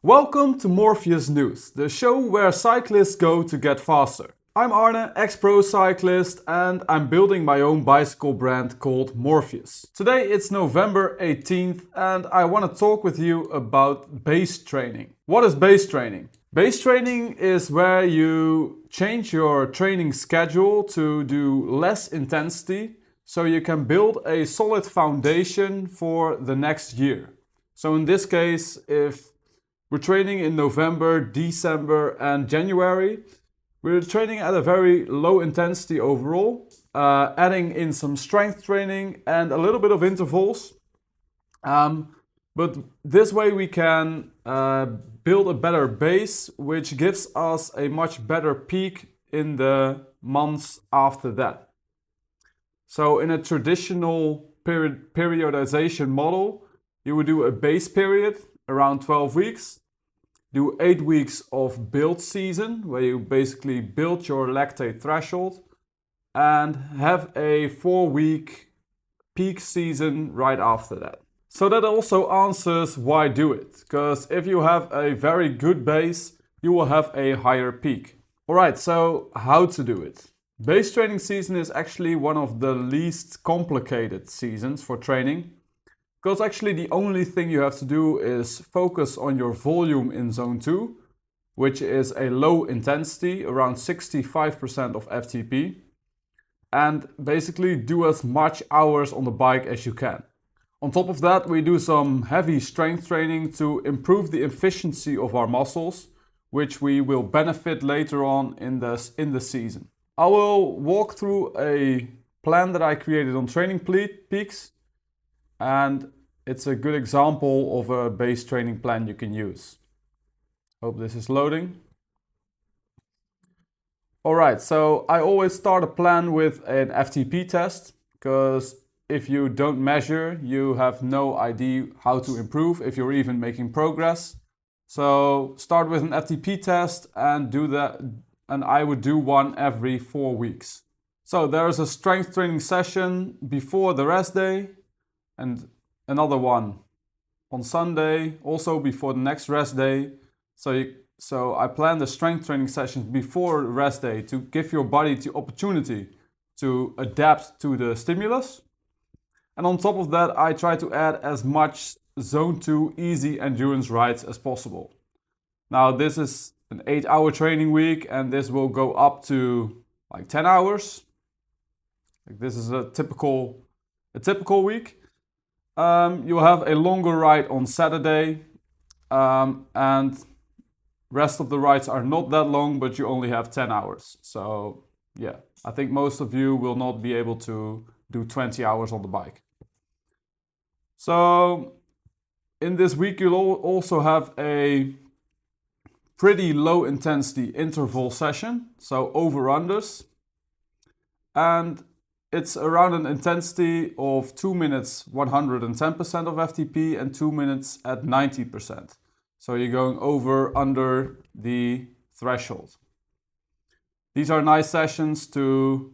Welcome to Morpheus News, the show where cyclists go to get faster. I'm Arne, ex-pro cyclist, and I'm building my own bicycle brand called Morpheus. Today it's November 18th and I want to talk with you about base training. What is base training? Base training is where you change your training schedule to do less intensity so you can build a solid foundation for the next year. So in this case, if we're training in November, December, and January, we're training at a very low intensity overall, adding in some strength training and a little bit of intervals. But this way we can build a better base, which gives us a much better peak in the months after that. So in a traditional periodization model, you would do a base period around 12 weeks, do 8 weeks of build season, where you basically build your lactate threshold, and have a 4-week peak season right after that. So that also answers why do it, because if you have a very good base, you will have a higher peak. Alright, so how to do it? Base training season is actually one of the least complicated seasons for training, because actually the only thing you have to do is focus on your volume in zone 2, which is a low intensity, around 65% of FTP, and basically do as much hours on the bike as you can. On top of that, we do some heavy strength training to improve the efficiency of our muscles, which we will benefit later on in the season. I will walk through a plan that I created on Training Peaks, and it's a good example of a base training plan you can use. Hope this is loading. Alright, so I always start a plan with an FTP test, because if you don't measure, you have no idea how to improve, if you're even making progress. So start with an FTP test and do that, and I would do one every 4 weeks. So there is a strength training session before the rest day, and another one on Sunday, also before the next rest day. So I plan the strength training sessions before rest day to give your body the opportunity to adapt to the stimulus. And on top of that, I try to add as much zone 2 easy endurance rides as possible. Now this is an 8-hour training week, and this will go up to like 10 hours. This is a typical week. You'll have a longer ride on Saturday, and rest of the rides are not that long, but you only have 10 hours. So yeah, I think most of you will not be able to do 20 hours on the bike. So in this week, you'll also have a pretty low intensity interval session, so over-unders. And it's around an intensity of 2 minutes 110% of FTP and 2 minutes at 90%. So you're going over under the threshold. These are nice sessions to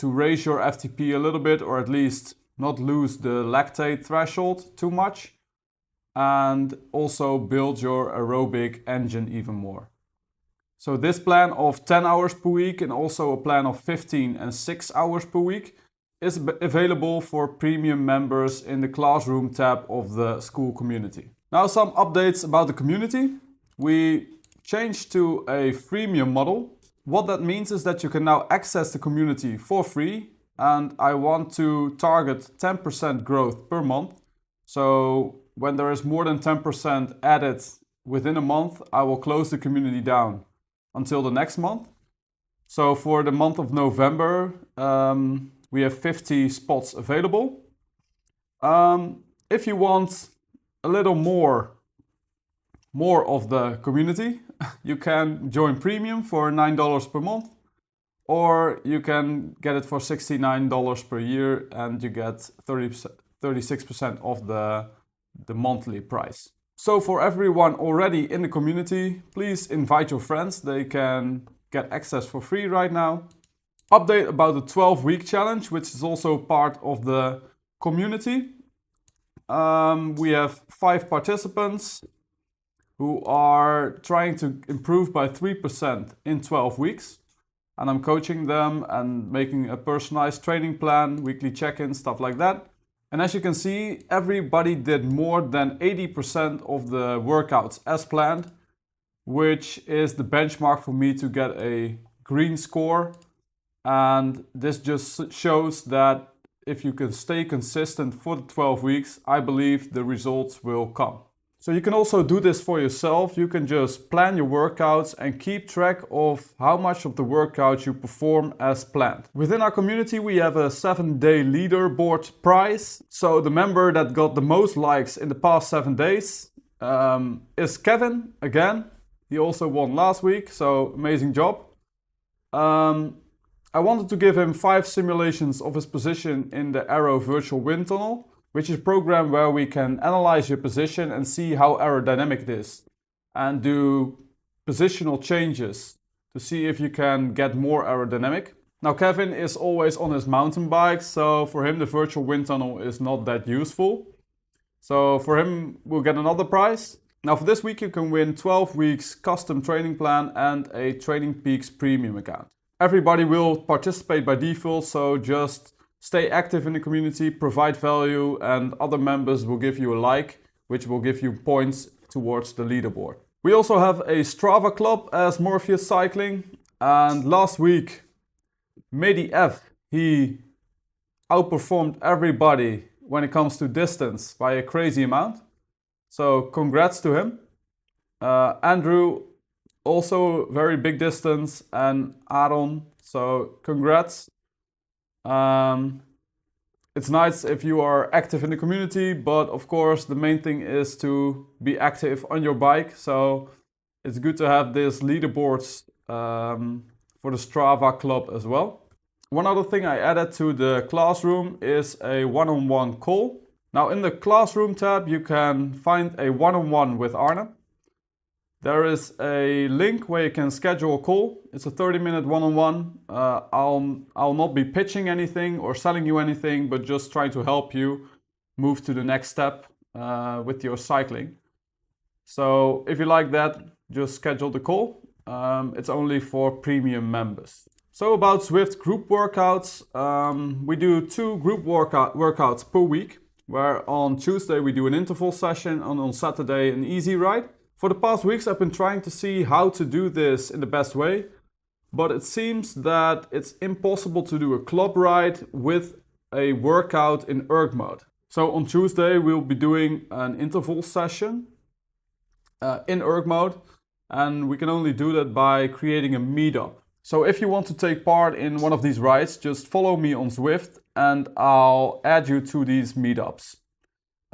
raise your FTP a little bit, or at least not lose the lactate threshold too much, and also build your aerobic engine even more. So this plan of 10 hours per week and also a plan of 15 and 6 hours per week is available for premium members in the classroom tab of the school community. Now some updates about the community. We changed to a freemium model. What that means is that you can now access the community for free, and I want to target 10% growth per month. So when there is more than 10% added within a month, I will close the community down until the next month. So for the month of November, we have 50 spots available. If you want a little more of the community, you can join premium for $9 per month, or you can get it for $69 per year and you get 36% of the monthly price. So for everyone already in the community, please invite your friends. They can get access for free right now. Update about the 12-week challenge, which is also part of the community. We have 5 participants. who are trying to improve by 3% in 12 weeks. And I'm coaching them and making a personalized training plan, weekly check-ins, stuff like that. And as you can see, everybody did more than 80% of the workouts as planned, which is the benchmark for me to get a green score. And this just shows that if you can stay consistent for the 12 weeks, I believe the results will come. So you can also do this for yourself. You can just plan your workouts and keep track of how much of the workout you perform as planned. Within our community, we have a 7-day leaderboard prize. So the member that got the most likes in the past 7 days is Kevin again. He also won last week, so amazing job. I wanted to give him 5 simulations of his position in the Aero virtual wind tunnel, which is a program where we can analyze your position and see how aerodynamic it is, and do positional changes to see if you can get more aerodynamic. Now Kevin is always on his mountain bike, so for him the virtual wind tunnel is not that useful. So for him we'll get another prize. Now for this week you can win 12 weeks custom training plan and a Training Peaks premium account. Everybody will participate by default, so just stay active in the community, provide value, and other members will give you a like, which will give you points towards the leaderboard. We also have a Strava club as Morpheus Cycling, and last week, Mehdi F, he outperformed everybody when it comes to distance by a crazy amount. So congrats to him. Andrew, also very big distance, and Aaron, so congrats. It's nice if you are active in the community, but of course the main thing is to be active on your bike. So it's good to have these leaderboards for the Strava club as well. One other thing I added to the classroom is a one-on-one call. Now in the classroom tab you can find a one-on-one with Arne. There is a link where you can schedule a call. It's a 30-minute one-on-one. I'll not be pitching anything or selling you anything, but just trying to help you move to the next step with your cycling. So if you like that, just schedule the call. It's only for premium members. So about Zwift group workouts, we do 2 group workouts per week, where on Tuesday we do an interval session and on Saturday an easy ride. For the past weeks I've been trying to see how to do this in the best way, but it seems that it's impossible to do a club ride with a workout in erg mode. So on Tuesday we'll be doing an interval session in erg mode, and we can only do that by creating a meetup. So if you want to take part in one of these rides, just follow me on Zwift and I'll add you to these meetups.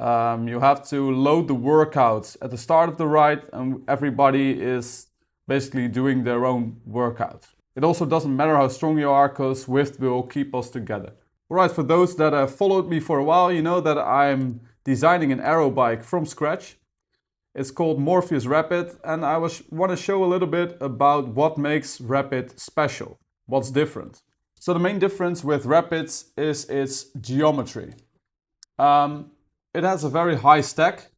You have to load the workouts at the start of the ride, and everybody is basically doing their own workout. It also doesn't matter how strong you are, because Zwift will keep us together. Alright, for those that have followed me for a while, you know that I'm designing an aero bike from scratch. It's called Morpheus Rapid, and I want to show a little bit about what makes Rapid special, what's different. So the main difference with Rapids is its geometry. It has a very high stack,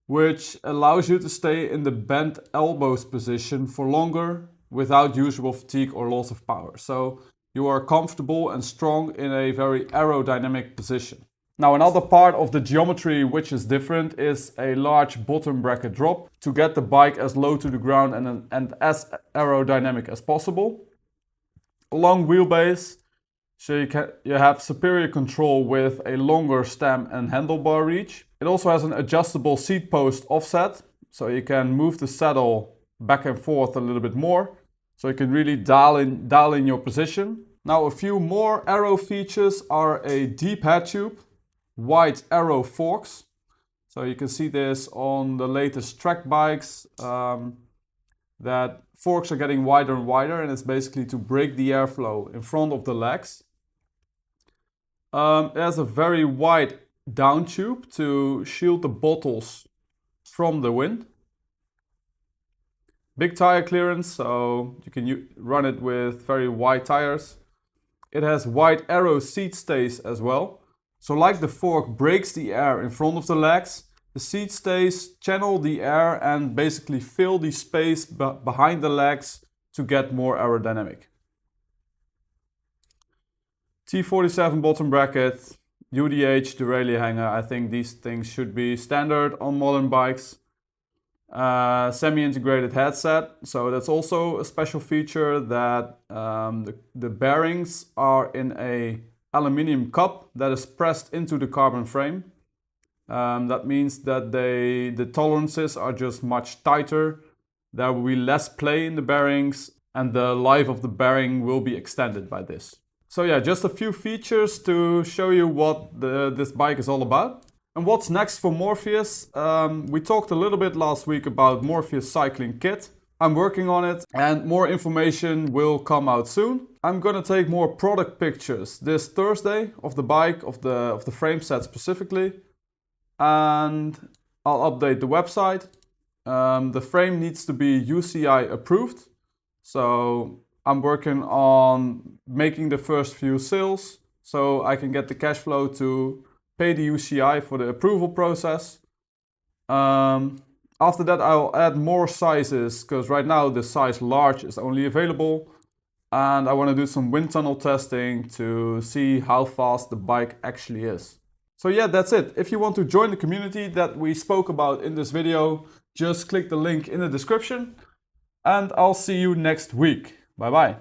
which allows you to stay in the bent elbows position for longer without usual fatigue or loss of power. So you are comfortable and strong in a very aerodynamic position. Now another part of the geometry which is different is a large bottom bracket drop to get the bike as low to the ground and as aerodynamic as possible. A long wheelbase, so you have superior control with a longer stem and handlebar reach. It also has an adjustable seat post offset, so you can move the saddle back and forth a little bit more, so you can really dial in your position. Now a few more aero features are a deep head tube, wide aero forks, so you can see this on the latest track bikes, that forks are getting wider and wider, and it's basically to break the airflow in front of the legs. It has a very wide down tube to shield the bottles from the wind. Big tire clearance, so you can run it with very wide tires. It has wide aero seat stays as well. So like the fork breaks the air in front of the legs, The seat stays channel the air and basically fill the space behind the legs to get more aerodynamic. T47 bottom bracket, UDH derailleur hanger. I think these things should be standard on modern bikes. Semi-integrated headset, so that's also a special feature that the bearings are in a aluminium cup that is pressed into the carbon frame. That means that the tolerances are just much tighter. There will be less play in the bearings and the life of the bearing will be extended by this. So yeah, just a few features to show you what this bike is all about. And what's next for Morpheus? We talked a little bit last week about Morpheus cycling kit. I'm working on it and more information will come out soon. I'm gonna take more product pictures this Thursday of the bike, of the frame set specifically. And I'll update the website. The frame needs to be UCI approved. So I'm working on making the first few sales so I can get the cash flow to pay the UCI for the approval process. After that I'll add more sizes because right now the size large is only available and I want to do some wind tunnel testing to see how fast the bike actually is. So yeah, that's it. If you want to join the community that we spoke about in this video, just click the link in the description and I'll see you next week. Bye bye.